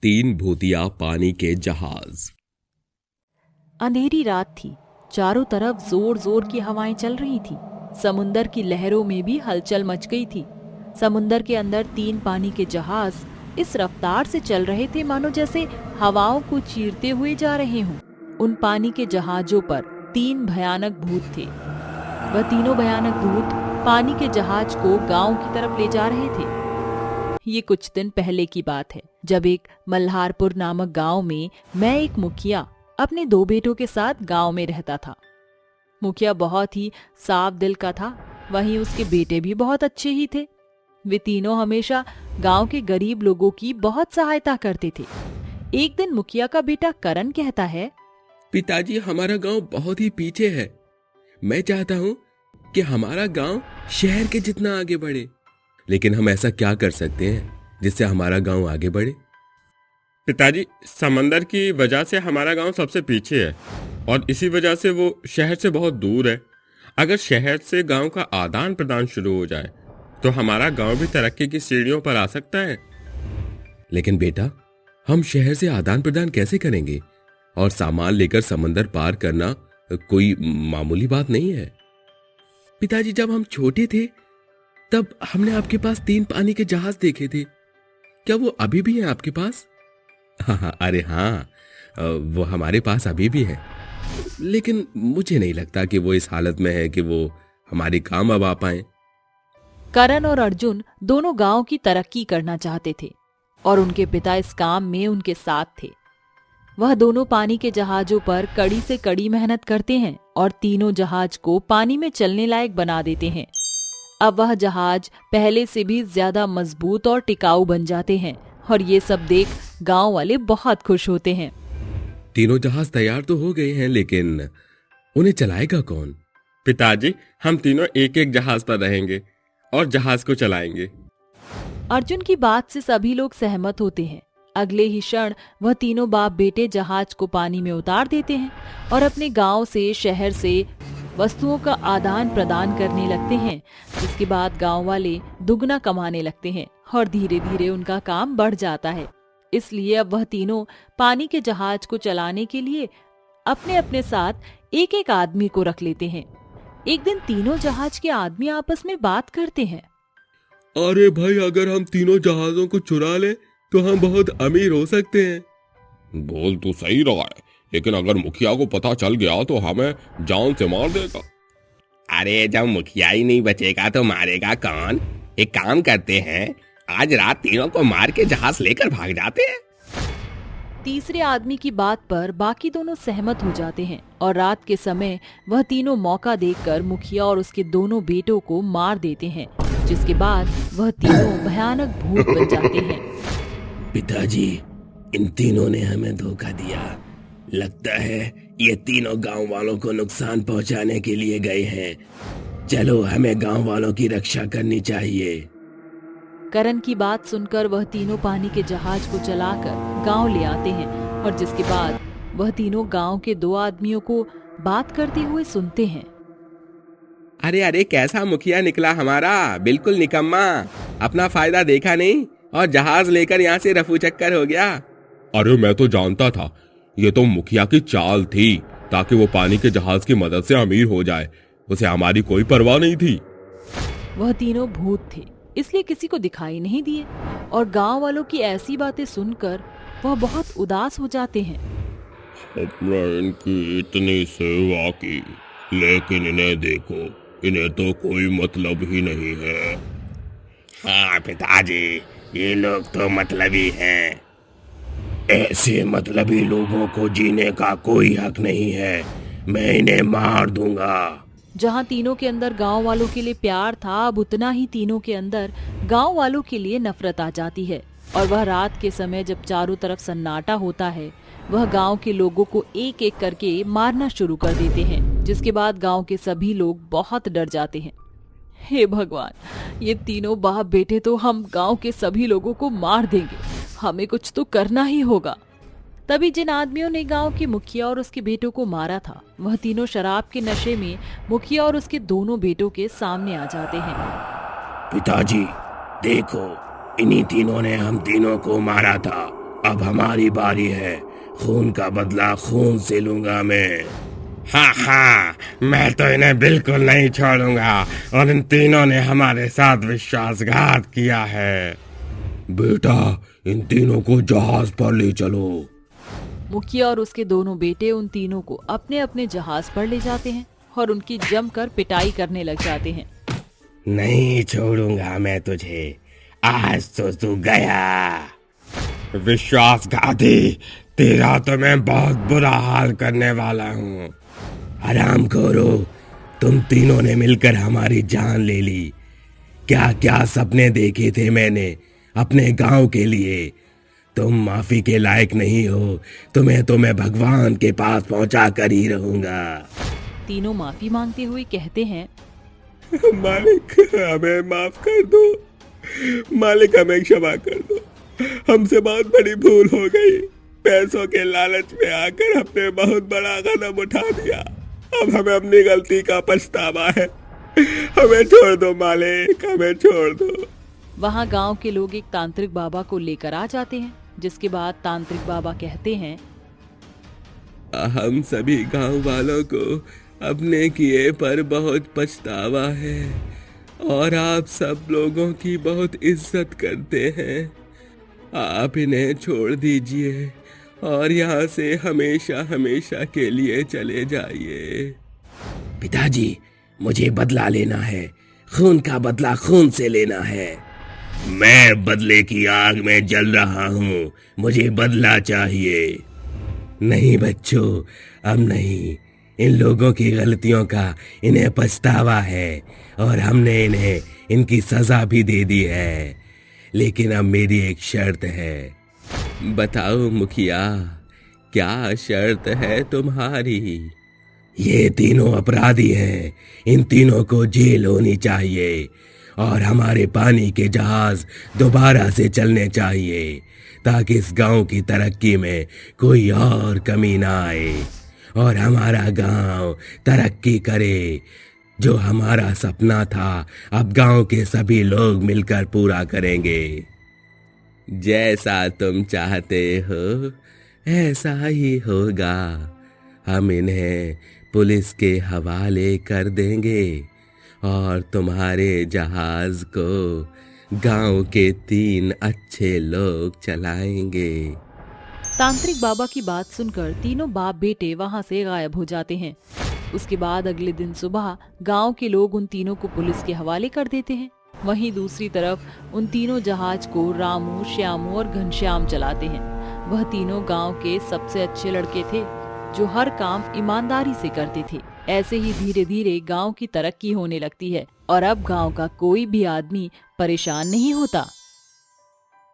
तीन भूतिया पानी के जहाज। अंधेरी रात थी। चारों तरफ जोर जोर की हवाएं चल रही थी। समुंदर की लहरों में भी हलचल मच गई थी। समुंदर के अंदर तीन पानी के जहाज इस रफ्तार से चल रहे थे मानो जैसे हवाओं को चीरते हुए जा रहे हों। उन पानी के जहाजों पर तीन भयानक भूत थे। वह तीनों भयानक भूत पानी के जहाज को गांव की तरफ ले जा रहे थे। ये कुछ दिन पहले की बात है, जब एक मल्हारपुर नामक गांव में मैं एक मुखिया अपने दो बेटों के साथ गांव में रहता था। मुखिया बहुत ही साफ दिल का था, वहीं उसके बेटे भी बहुत अच्छे ही थे। वे तीनों हमेशा गांव के गरीब लोगों की बहुत सहायता करते थे। एक दिन मुखिया का बेटा करण कहता है, पिताजी, हमारा गांव बहुत ही पीछे है। मैं चाहता हूं कि हमारा गांव शहर के जितना आगे बढ़े, लेकिन हम ऐसा क्या कर सकते हैं जिससे हमारा गांव आगे बढ़े? पिताजी, समंदर की वजह से हमारा गांव सबसे पीछे है और इसी वजह से वो शहर से बहुत दूर है। अगर शहर से गांव का आदान प्रदान शुरू हो जाए तो हमारा गांव भी तरक्की की सीढ़ियों पर आ सकता है। लेकिन बेटा, हम शहर से आदान प्रदान कैसे करेंगे? और सामान लेकर समंदर पार करना कोई मामूली बात नहीं है। पिताजी, जब हम छोटे थे तब हमने आपके पास तीन पानी के जहाज देखे थे। क्या वो अभी भी हैं आपके पास? हाँ, अरे हाँ, वो हमारे पास अभी भी है, लेकिन मुझे नहीं लगता कि वो इस हालत में है कि वो हमारे काम अब आ पाए। करण और अर्जुन दोनों गांव की तरक्की करना चाहते थे और उनके पिता इस काम में उनके साथ थे। वह दोनों पानी के जहाजों पर कड़ी से कड़ी मेहनत करते हैं और तीनों जहाज को पानी में चलने लायक बना देते हैं। अब वह जहाज पहले से भी ज्यादा मजबूत और टिकाऊ बन जाते हैं और ये सब देख गांव वाले बहुत खुश होते हैं। तीनों जहाज तैयार तो हो गए हैं, लेकिन उन्हें चलाएगा कौन? पिताजी, हम तीनों एक एक जहाज पर रहेंगे और जहाज को चलाएंगे। अर्जुन की बात से सभी लोग सहमत होते हैं। अगले ही क्षण वह तीनों बाप बेटे जहाज को पानी में उतार देते हैं और अपने गांव से शहर से वस्तुओं का आदान प्रदान करने लगते हैं, जिसके बाद गांव वाले दुगना कमाने लगते हैं और धीरे धीरे उनका काम बढ़ जाता है। इसलिए अब वह तीनों पानी के जहाज को चलाने के लिए अपने अपने साथ एक एक आदमी को रख लेते हैं। एक दिन तीनों जहाज के आदमी आपस में बात करते हैं। अरे भाई, अगर हम तीनों जहाजों को चुरा लें तो हम बहुत अमीर हो सकते हैं। बोल तो सही रहा है, लेकिन अगर मुखिया को पता चल गया तो हमें जान से मार देगा। अरे, जब मुखिया ही नहीं बचेगा तो मारेगा कौन? एक काम करते हैं, आज रात तीनों को मार के जहाज लेकर भाग जाते हैं। तीसरे आदमी की बात पर बाकी दोनों सहमत हो जाते हैं और रात के समय वह तीनों मौका देखकर मुखिया और उसके दोनों बेटों को मार देते हैं, जिसके बाद वह तीनों भयानक भूत बन जाते हैं। पिताजी, इन तीनों ने हमें धोखा दिया। लगता है ये तीनों गांव वालों को नुकसान पहुंचाने के लिए गए हैं। चलो, हमें गांव वालों की रक्षा करनी चाहिए। करण की बात सुनकर वह तीनों पानी के जहाज को चलाकर गांव ले आते हैं और जिसके बाद वह तीनों गांव के दो आदमियों को बात करते हुए सुनते हैं। अरे अरे, कैसा मुखिया निकला हमारा, बिल्कुल निकम्मा। अपना फायदा देखा नहीं और जहाज लेकर यहाँ से रफू चक्कर हो गया। अरे, मैं तो जानता था ये तो मुखिया की चाल थी ताकि वो पानी के जहाज की मदद से अमीर हो जाए। उसे हमारी कोई परवाह नहीं थी। वह तीनों भूत थे, इसलिए किसी को दिखाई नहीं दिए और गांव वालों की ऐसी बातें सुनकर वह बहुत उदास हो जाते हैं। हमने इनकी इतनी सेवा की, लेकिन इन्हें देखो, इन्हें तो कोई मतलब ही नहीं है। हाँ पिताजी, ये लोग तो मतलबी हैं। ऐसे मतलबी लोगों को जीने का कोई हक नहीं है। मैं इन्हें मार दूंगा। जहाँ तीनों के अंदर गांव वालों के लिए प्यार था, अब उतना ही तीनों के अंदर गांव वालों के लिए नफरत आ जाती है और वह रात के समय जब चारों तरफ सन्नाटा होता है, वह गांव के लोगों को एक एक करके मारना शुरू कर देते हैं, जिसके बाद गांव के सभी लोग बहुत डर जाते हैं। हे भगवान, ये तीनों बाप बेटे तो हम गांव के सभी लोगों को मार देंगे, हमें कुछ तो करना ही होगा। तभी जिन आदमियों ने गांव के मुखिया और उसके बेटों को मारा था, वह तीनों शराब के नशे में मुखिया और उसके दोनों बेटों के सामने आ जाते हैं। पिताजी देखो, इन्हीं तीनों ने हम तीनों को मारा था। अब हमारी बारी है, खून का बदला खून से लूंगा मैं। हाँ हाँ, मैं तो इन्हें बिल्कुल नहीं छोड़ूंगा और इन तीनों ने हमारे साथ विश्वासघात किया है। बेटा, इन तीनों को जहाज पर ले चलो। मुखिया और उसके दोनों बेटे उन तीनों को अपने अपने जहाज पर ले जाते हैं और उनकी जमकर पिटाई करने लग जाते हैं। नहीं छोड़ूंगा मैं तुझे, आज तो तू गया। विश्वासघाती, तेरा तो मैं बहुत बुरा हाल करने वाला हूँ। आराम करो, तुम तीनों ने मिलकर हमारी जान ले ली। क्या क्या सपने देखे थे मैंने अपने गांव के लिए। तुम माफी के लायक नहीं हो, तुम्हें तो मैं भगवान के पास पहुंचा कर ही रहूंगा। तीनों माफी मांगते हुए कहते हैं, मालिक, हमें माफ कर दो। मालिक, हमें क्षमा कर दो। हमसे बहुत बड़ी भूल हो गई। पैसों के लालच में आकर हमने बहुत बड़ा कदम उठा दिया। अब हमें अपनी गलती का पछतावा है। हमें छोड़ दो मालिक, हमें छोड़ दो। वहाँ गांव के लोग एक तांत्रिक बाबा को लेकर आ जाते हैं, जिसके बाद तांत्रिक बाबा कहते हैं, हम सभी गांव वालों को अपने किए पर बहुत पछतावा है और आप सब लोगों की बहुत इज्जत करते हैं। आप इन्हें छोड़ दीजिए और यहाँ से हमेशा हमेशा के लिए चले जाइए। पिताजी, मुझे बदला लेना है, खून का बदला खून से लेना है। मैं बदले की आग में जल रहा हूँ, मुझे बदला चाहिए। नहीं बच्चों, अब नहीं। इन लोगों की गलतियों का इन्हें पछतावा है और हमने इन्हें इनकी सजा भी दे दी है। लेकिन अब मेरी एक शर्त है। बताओ मुखिया, क्या शर्त है तुम्हारी? ये तीनों अपराधी हैं, इन तीनों को जेल होनी चाहिए और हमारे पानी के जहाज दोबारा से चलने चाहिए, ताकि इस गांव की तरक्की में कोई और कमी ना आए और हमारा गांव तरक्की करे। जो हमारा सपना था, अब गांव के सभी लोग मिलकर पूरा करेंगे। जैसा तुम चाहते हो ऐसा ही होगा। हम इन्हें पुलिस के हवाले कर देंगे और तुम्हारे जहाज को गांव के 3 अच्छे लोग चलाएंगे। तांत्रिक बाबा की बात सुनकर तीनों बाप बेटे वहां से गायब हो जाते हैं। उसके बाद अगले दिन सुबह गांव के लोग उन तीनों को पुलिस के हवाले कर देते हैं। वहीं दूसरी तरफ उन तीनों जहाज को रामू, श्यामू और घनश्याम चलाते हैं। वह तीनों गांव के सबसे अच्छे लड़के थे, जो हर काम ईमानदारी से करते थे। ऐसे ही धीरे धीरे गांव की तरक्की होने लगती है और अब गांव का कोई भी आदमी परेशान नहीं होता।